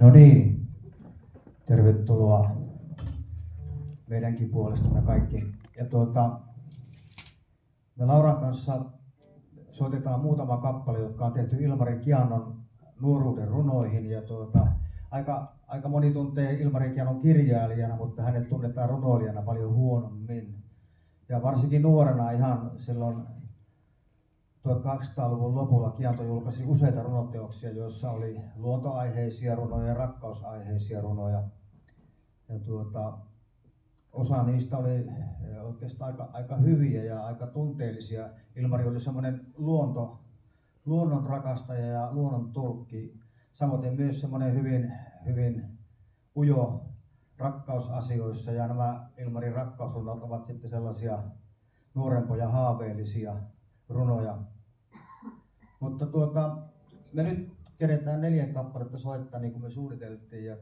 No niin, tervetuloa meidänkin puolestamme kaikki. Ja me Lauran kanssa soitetaan muutama kappale, jotka on tehty Ilmari Kiannon nuoruuden runoihin. Ja aika moni tuntee Ilmari Kiannon kirjailijana, mutta hänet tunnetaan runoilijana paljon huonommin. Ja varsinkin nuorena ihan silloin 1800-luvun lopulla Kianto julkaisi useita runoteoksia, joissa oli luontoaiheisia runoja ja rakkausaiheisia runoja. Ja osa niistä oli oikeastaan aika hyviä ja aika tunteellisia. Ilmari oli semmoinen luonnon rakastaja ja luonnon tulkki. Samoin myös semmoinen hyvin ujo rakkausasioissa, ja nämä Ilmarin rakkausrunot ovat sitten sellaisia nuorempoja haaveellisia runoja. Mutta me nyt keretään 4 kappaletta soittaa niin kuin me suunniteltiin, ja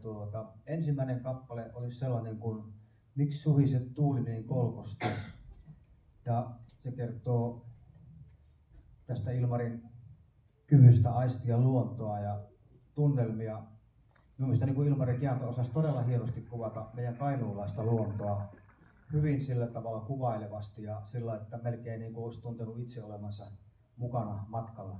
ensimmäinen kappale oli sellainen kuin Miksi suhiset tuuli niin kolkosti, ja se kertoo tästä Ilmarin kyvystä aistia luontoa ja tunnelmia. Mielestäni niin Ilmari Kianto osasi todella hienosti kuvata meidän kainuulaista luontoa hyvin sillä tavalla kuvailevasti ja sillä, että melkein niin kuin olisi tuntenut itse olevansa mukana matkalla.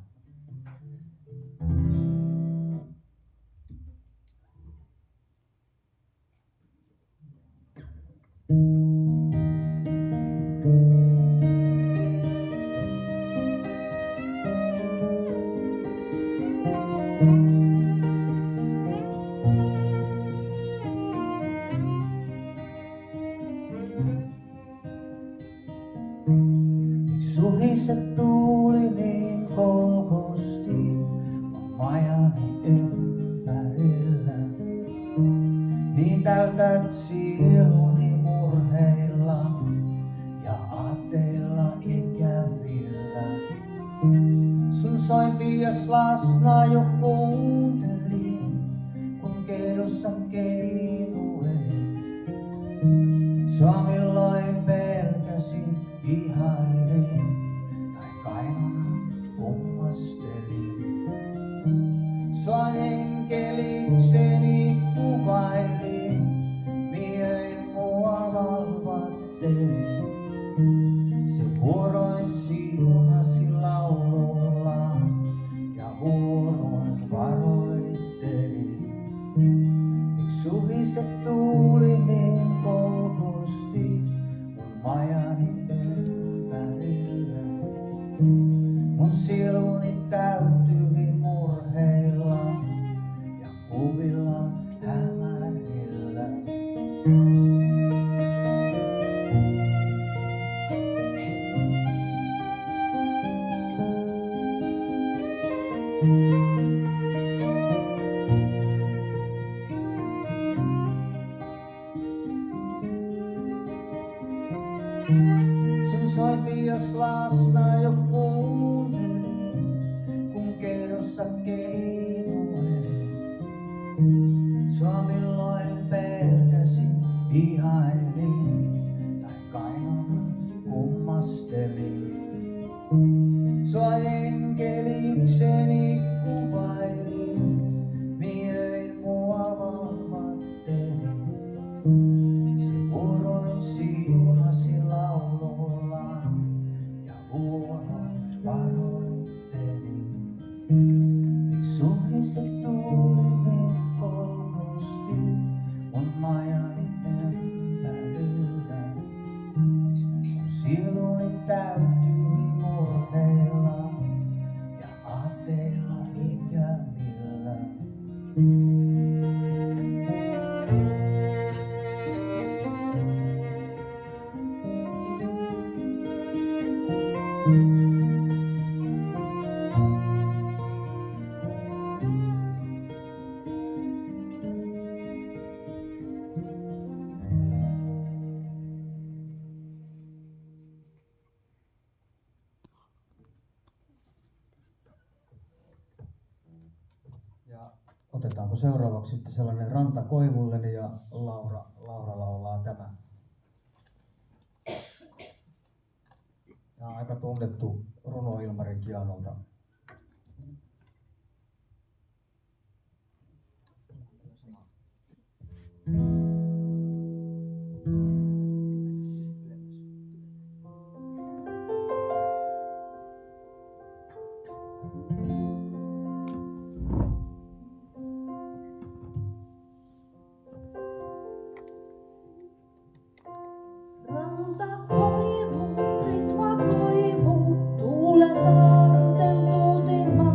Suhiset tuuli niin kolkosti mun majani ympärillä. Niin täytät sieluni murheilla ja aatteilla ikävillä. Sun sointias lasna jo kuuntelin, kun kedossa keinuelin. Sua milloin pelkäsin, ihailin tai kainona kummastelin. Sua enkelikseni kuvailin, miein mua valvattelin. Se vuoroin siunasi laulullaan ja vuoroin varoittelin. Miks suhiset tuuli niin kolkosti mun majani ympärillä? Mun sieluni täyttyi murheilla ja kuvilla hämärillä. Sun sointias lasna jo kuuntelin, kun kedossa keinuelin. Sua milloin pelkäsin, ihailin tai kainona kummastelin. Sua enkelikseni kuvailin, miein mua valvattelin. Se vuoroin siunasi laulullaan ja vuoroin varoittelin. Miks suhiset tuuli niin kolkosti mun majani ympärillä? Mun sieluni täyttyi murheilla ja aatteilla ikävillä. Ja otetaanko seuraavaksi sitten sellainen Ranta Koivulleni ja Laura laulaa tämä. Ja aika tunnettu runo Ilmari Kiannolta. Rantakoivu, ritvakoivu, tuulen taarten tultima.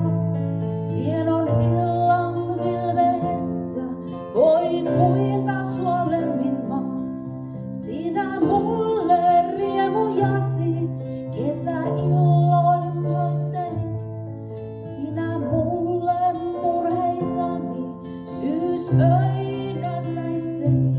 Hienon illan vilvehessä, voi kuinka suolemmin mä. Sinä mulle riemujasi, kesäilloin soittelit. Sinä mulle murheitani, syysöinä säistelit.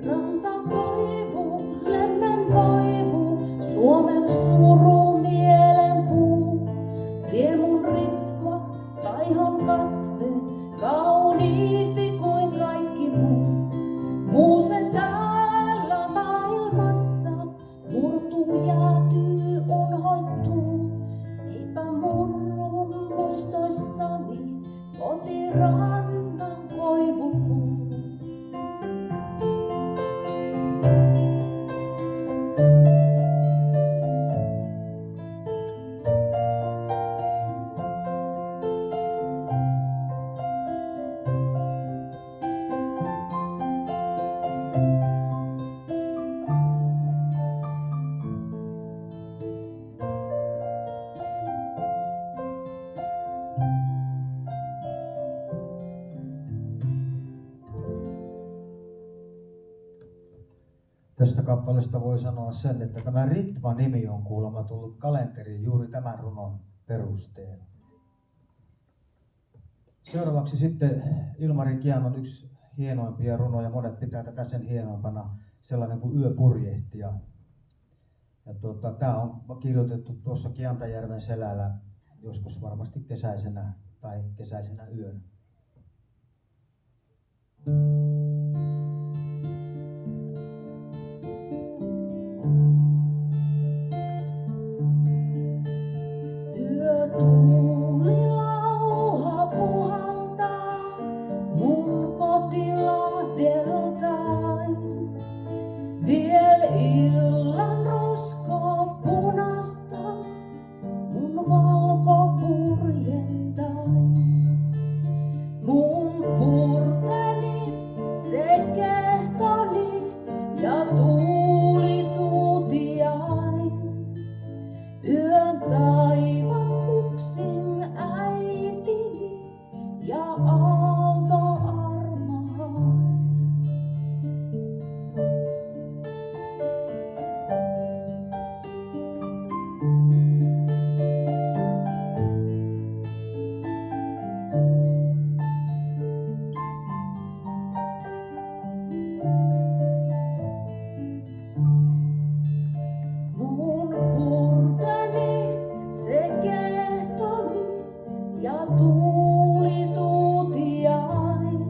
Rantakoivu, lemmenkoivu, Suomen suru mielenpuu. Riemun ritva, taihon katve, kauniimpi kuin kaikki muu. Muuse täällä maailmassa murtuu, jäätyy, unhoittuu. Eipä murru muistoissani kotirannan koivupuu. Tästä kappaleesta voi sanoa sen, että tämä Ritva-nimi on kuulemma tullut kalenteriin juuri tämän runon perusteella. Seuraavaksi sitten Ilmari Kianon yksi hienoimpia runoja, monet pitää tätä sen hienoimpana, sellainen kuin Yöpurjehtija. Tämä on kirjoitettu tuossa Kiantajärven selällä joskus varmasti kesäisenä tai kesäisenä yönä. Yötuuli lauha puhaltaa mun kotilahdeltain. Viel illan rusko punasta mun valkopurjettain. Mun purteni se kehtoni ja tuuli tuutiain. Yön taivas yksin äitini ja aalto armahain. Mun purteni se kehtoni ja tuuli tuutiain.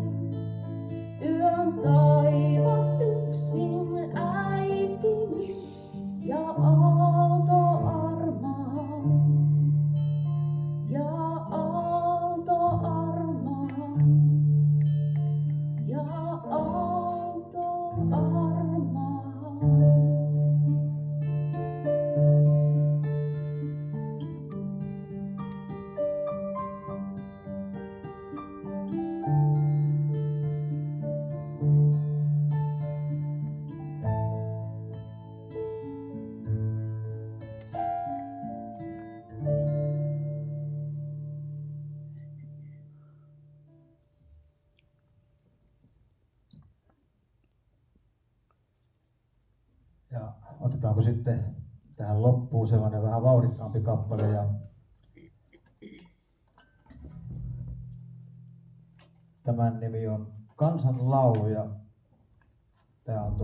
Yön taivas yksin äitini ja aalto armahain. Ja aalto armahain. Ja aalto armahain. Ja otetaanko sitten tähän loppuun sellainen vähän vauhdikkaampi kappale. Ja tämän nimi on Kansan laulu ja tämä on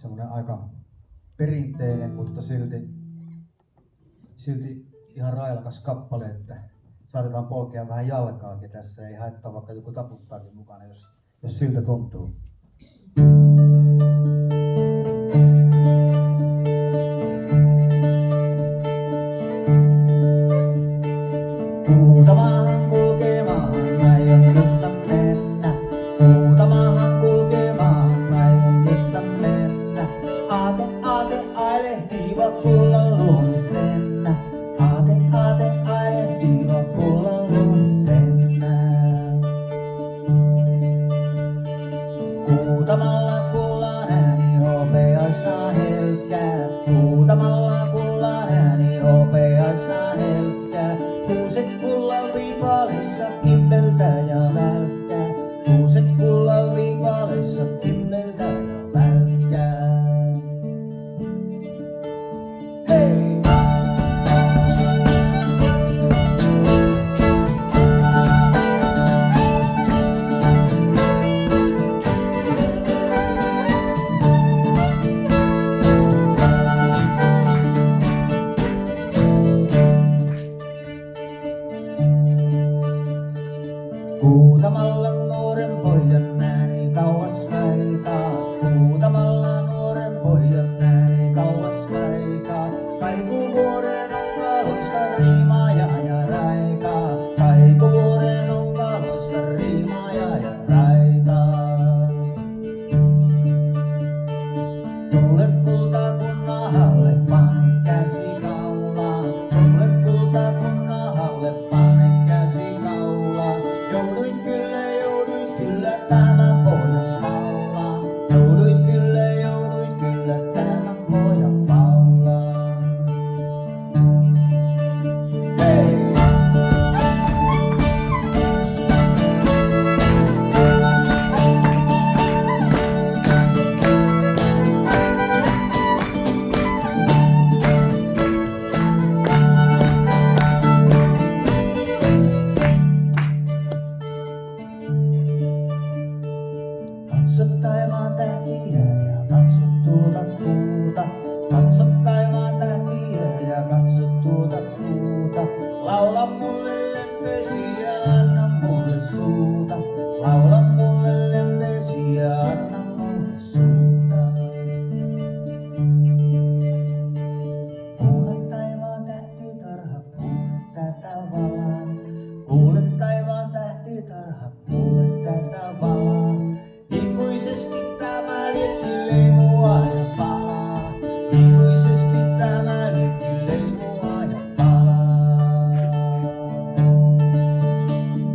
semmoinen aika perinteinen, mutta silti ihan railakas kappale, että saatetaan polkea vähän jalkaakin tässä, ei haittaa vaikka joku taputtaakin mukana, jos siltä tuntuu. Muutamahan kulkemaan, aion mutta mennä. Muutamahan kulkemaan, aion mutta mennä. Aate, ailehtiva kullan luonut lennä. Aate, ailehtiva kullan luonut lennä. Huutamalla kullan ääni hopeaissa helkkää. Huutamalla kullan ääni hopeaissa helkkää. Kuuset kullan viipaleissa kimbeltää ja välkkää. Kuuset kullan viipaleissa kimbeltää ja välkkää. Hei! Huutamalla nuoren pojan ääni kauas kaikaa. Huutamalla nuoren pojan ääni kauas kaikaa. Kaikuvuoren on kaloista riimaa ja raikaa. Kaikuvuoren on kaloista riimaa ja raikaa. Tule kulta kun nahalle pane käsi kaulaan. Tule kulta kun nahalle pane käsi kaulaan. Jouduit kyllä tämän pojan paulaan. Jouduit kyllä tämän pojan paulaan. Hei! Katso taivaan tähtiä ja katso tuota kuuta. Katso taivaan tähtiä ja katso tuota kuuta. Laula mulle lempesi ja anna mulle suuta. Laula mulle lempesi ja anna mulle suuta. Kuule taivaan tähtitarha, kuule tätä valaa. Kuule taivaan tähtitarha, kuule tätä valaa. Ikuisesti tämä liekki leimua ja palaa. Ikuisesti tämä liekki leimua ja palaa.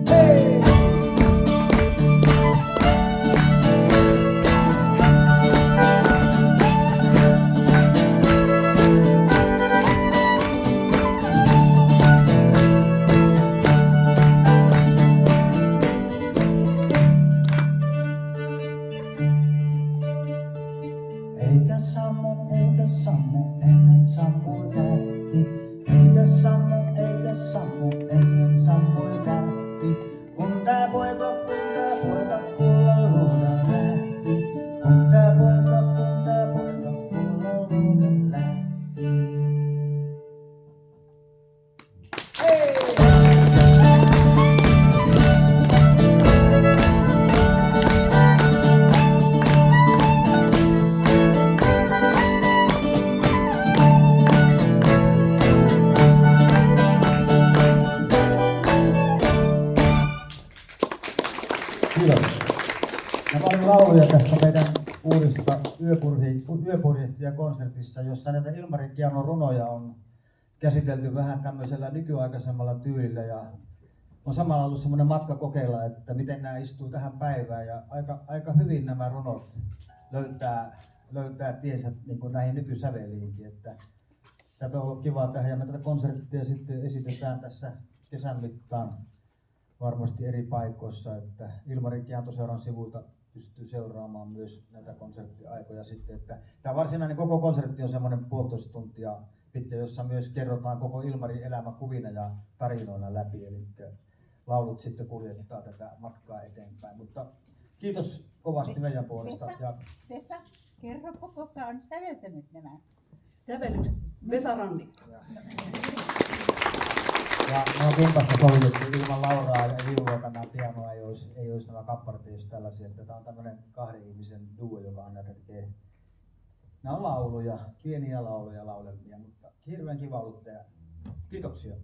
Hei! Eikä sammu ennen sammui tähti. Eikä sammu ennen sammui tähti. Kun tää poika kullan luona lähti. Kun tää poika kullan luona lähti. Hei! Kiitos. Nämä oli lauluja tästä meidän uudesta yöpurjehtijakonsertissa, jossa näitä Ilmari Kianon runoja on käsitelty vähän tämmöisellä nykyaikaisemmalla tyylillä ja on samalla ollut semmoinen matka kokeilla, että miten nämä istuu tähän päivään ja aika hyvin nämä runot löytää tiensä niin kuin näihin nykysäveliinkin. Että tätä on ollut kiva tehdä ja me tätä konserttia sitten esitetään tässä kesän mittaan varmasti eri paikoissa, että Ilmari Kiantoseuran sivulta pystyy seuraamaan myös näitä konserttiaikoja sitten, että tämä varsinainen koko konsertti on semmoinen 1,5 tuntia pitkä, jossa myös kerrotaan koko Ilmarin elämä kuvina ja tarinoina läpi, eli laulut sitten kuljettaa tätä matkaa eteenpäin, mutta Kiitos kovasti meidän puolesta. Vesa, kerro kuka on säveltänyt nämä. Sävellykset Vesa Rannikko. Ja me on kumpasta sovitettu ilman Lauraa ja Viulua tämä pianoa ei olisi nämä kappaleet jos tällaisia, että tämä on tämmöinen 2 ihmisen duo, joka on näitä tekee. Nämä on lauluja, pieniä lauluja laulemia, mutta hirveän kiva ollut tehdä. Kiitoksia.